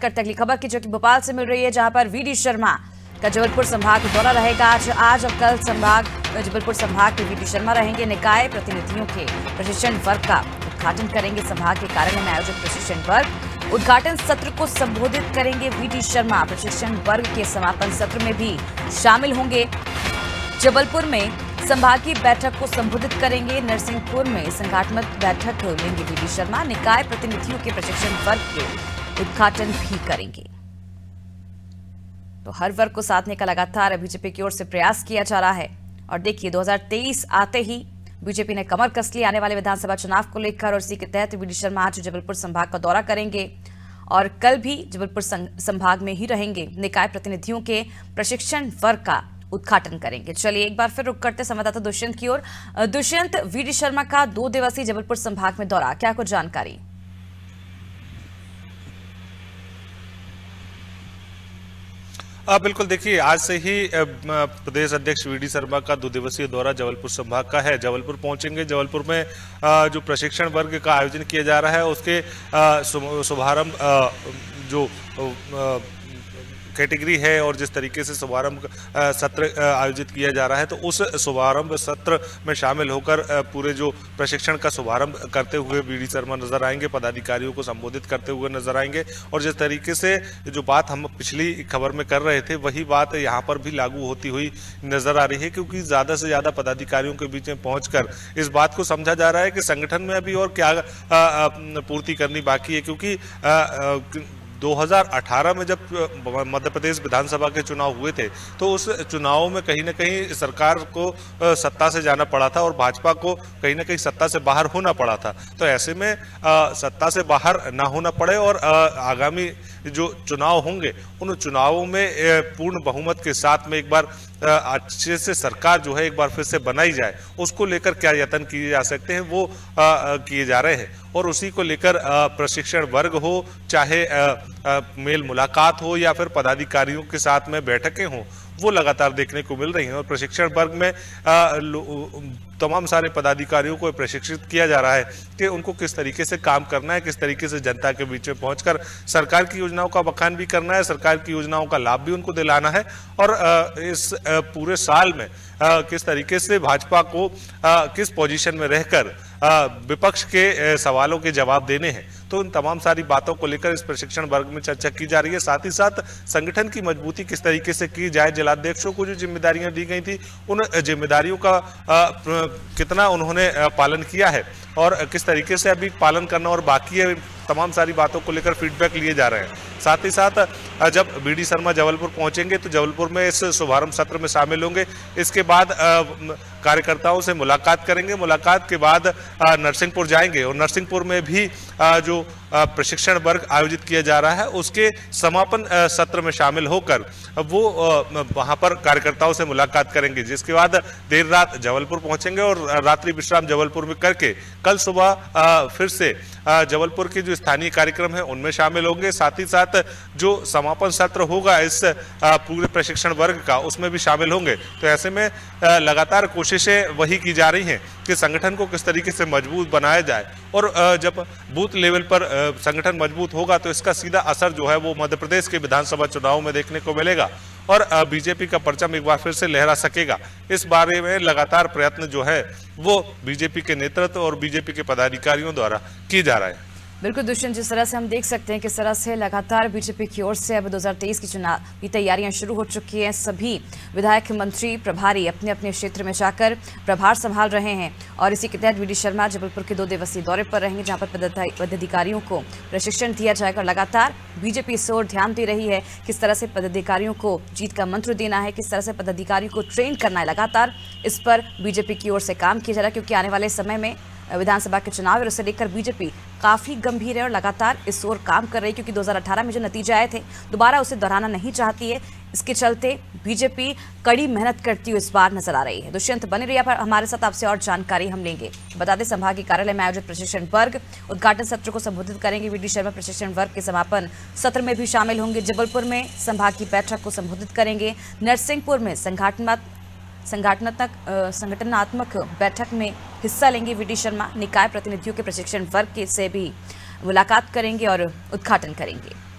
करते अगली खबर की, जो कि भोपाल से मिल रही है, जहां पर वीडी शर्मा का जबलपुर संभाग दौरा रहेगा। आज और कल जबलपुर संभाग के वीडी शर्मा रहेंगे। निकाय प्रतिनिधियों के प्रशिक्षण वर्ग का उद्घाटन करेंगे। संभाग के कार्यालय में आयोजित प्रशिक्षण वर्ग उद्घाटन सत्र को संबोधित करेंगे वीडी शर्मा। प्रशिक्षण वर्ग के समापन सत्र में भी शामिल होंगे। जबलपुर में संभागीय बैठक को संबोधित करेंगे। नरसिंहपुर में संगठनात्मक बैठक लेंगे वीडी शर्मा। निकाय प्रतिनिधियों के प्रशिक्षण वर्ग के उद्घाटन भी करेंगे। तो हर वर्ग को साधने का लगातार बीजेपी की ओर से प्रयास किया जा रहा है। और देखिए, 2023 आते ही बीजेपी ने कमर कस ली आने वाले विधानसभा चुनाव को लेकर, और इसी के तहत वीडी शर्मा आज जबलपुर संभाग का दौरा करेंगे और कल भी जबलपुर संभाग में ही रहेंगे। निकाय प्रतिनिधियों के प्रशिक्षण वर्ग का उद्घाटन करेंगे। चलिए एक बार फिर रुक करते संवाददाता दुष्यंत की ओर। दुष्यंत, वीडी शर्मा का 2 दिवसीय जबलपुर संभाग में दौरा, क्या कुछ जानकारी? बिल्कुल, देखिए, आज से ही प्रदेश अध्यक्ष वीडी शर्मा का 2 दिवसीय दौरा जबलपुर संभाग का है। जबलपुर पहुंचेंगे। जबलपुर में जो प्रशिक्षण वर्ग का आयोजन किया जा रहा है उसके शुभारंभ जो कैटेगरी है और जिस तरीके से शुभारंभ सत्र आयोजित किया जा रहा है, तो उस शुभारंभ सत्र में शामिल होकर पूरे जो प्रशिक्षण का शुभारंभ करते हुए वीडी शर्मा नजर आएंगे। पदाधिकारियों को संबोधित करते हुए नजर आएंगे। और जिस तरीके से जो बात हम पिछली खबर में कर रहे थे, वही बात यहाँ पर भी लागू होती हुई नजर आ रही है, क्योंकि ज्यादा से ज्यादा पदाधिकारियों के बीच में पहुंचकर इस बात को समझा जा रहा है कि संगठन में अभी और क्या पूर्ति करनी बाकी है। क्योंकि 2018 में जब मध्य प्रदेश विधानसभा के चुनाव हुए थे, तो उस चुनाव में कहीं ना कहीं सरकार को सत्ता से जाना पड़ा था और भाजपा को कहीं ना कहीं सत्ता से बाहर होना पड़ा था। तो ऐसे में सत्ता से बाहर ना होना पड़े और आगामी जो चुनाव होंगे, उन चुनावों में पूर्ण बहुमत के साथ में एक बार अच्छे से सरकार जो है एक बार फिर से बनाई जाए, उसको लेकर क्या यत्न किए जा सकते हैं वो किए जा रहे हैं। और उसी को लेकर प्रशिक्षण वर्ग हो, चाहे मेल मुलाकात हो या फिर पदाधिकारियों के साथ में बैठकें हों, वो लगातार देखने को मिल रही हैं। और प्रशिक्षण वर्ग में तमाम सारे पदाधिकारियों को प्रशिक्षित किया जा रहा है कि उनको किस तरीके से काम करना है, किस तरीके से जनता के बीच में पहुंचकर सरकार की योजनाओं का बखान भी करना है, सरकार की योजनाओं का लाभ भी उनको दिलाना है। और इस पूरे साल में किस तरीके से भाजपा को किस पोजीशन में रहकर विपक्ष के सवालों के जवाब देने हैं, तो उन तमाम सारी बातों को लेकर इस प्रशिक्षण वर्ग में चर्चा की जा रही है। साथ ही साथ संगठन की मजबूती किस तरीके से की जाए, जिलाध्यक्षों को जो जिम्मेदारियां दी गई थी, उन जिम्मेदारियों का कितना उन्होंने पालन किया है और किस तरीके से अभी पालन करना और बाकी है, तमाम सारी बातों को लेकर फीडबैक लिए जा रहे हैं। साथ ही साथ जब वीडी शर्मा जबलपुर पहुंचेंगे तो जबलपुर में इस शुभारंभ सत्र में शामिल होंगे। इसके बाद कार्यकर्ताओं से मुलाकात करेंगे। मुलाकात के बाद नरसिंहपुर जाएंगे और नरसिंहपुर में भी जो प्रशिक्षण वर्ग आयोजित किया जा रहा है उसके समापन सत्र में शामिल होकर वो वहां पर कार्यकर्ताओं से मुलाकात करेंगे। जिसके बाद देर रात जबलपुर पहुंचेंगे और रात्रि विश्राम जबलपुर में करके कल सुबह फिर से जबलपुर के जो स्थानीय कार्यक्रम है उनमें शामिल होंगे। साथ ही साथ जो समापन सत्र होगा इस पूरे प्रशिक्षण वर्ग का, उसमें भी शामिल होंगे। तो ऐसे में लगातार कोशिशें वही की जा रही हैं कि संगठन को किस तरीके से मजबूत बनाया जाए। और जब बूथ लेवल पर संगठन मजबूत होगा तो इसका सीधा असर जो है वो मध्य प्रदेश के विधानसभा चुनाव में देखने को मिलेगा और बीजेपी का परचम एक बार फिर से लहरा सकेगा। इस बारे में लगातार प्रयत्न जो है वो बीजेपी के नेतृत्व और बीजेपी के पदाधिकारियों द्वारा किए जा रहा है। बिल्कुल दुष्यंत, जिस तरह से हम देख सकते हैं किस तरह से लगातार बीजेपी की ओर से अब 2023 की चुनाव की तैयारियां शुरू हो चुकी हैं। सभी विधायक, मंत्री, प्रभारी अपने अपने क्षेत्र में जाकर प्रभार संभाल रहे हैं और इसी के तहत वीडी शर्मा जबलपुर के 2 दिवसीय दौरे पर रहेंगे, जहां पर पदाधिकारियों को प्रशिक्षण दिया जाएगा। लगातार बीजेपी इस ओर ध्यान दे रही है किस तरह से पदाधिकारियों को जीत का मंत्र देना है, किस तरह से पदाधिकारियों को ट्रेन करना है। लगातार इस पर बीजेपी की ओर से काम किया जा रहा है, क्योंकि आने वाले समय में विधानसभा के चुनाव है, उसे लेकर बीजेपी काफी गंभीर है और लगातार इस ओर काम कर रही है, क्योंकि 2018 में जो नतीजे आए थे दोबारा उसे दोहराना नहीं चाहती है। इसके चलते बीजेपी कड़ी मेहनत करती हुई इस बार नजर आ रही है। दुष्यंत, बने रहिए पर हमारे साथ, आपसे और जानकारी हम लेंगे। बता दें, संभागीय कार्यालय में आयोजित प्रशिक्षण वर्ग उद्घाटन सत्र को संबोधित करेंगे वीडी शर्मा। प्रशिक्षण वर्ग के समापन सत्र में भी शामिल होंगे। जबलपुर में संभागीय बैठक को संबोधित करेंगे। नरसिंहपुर में संगठनात्मक बैठक में हिस्सा लेंगे वीडी शर्मा। निकाय प्रतिनिधियों के प्रशिक्षण वर्ग से भी मुलाकात करेंगे और उद्घाटन करेंगे।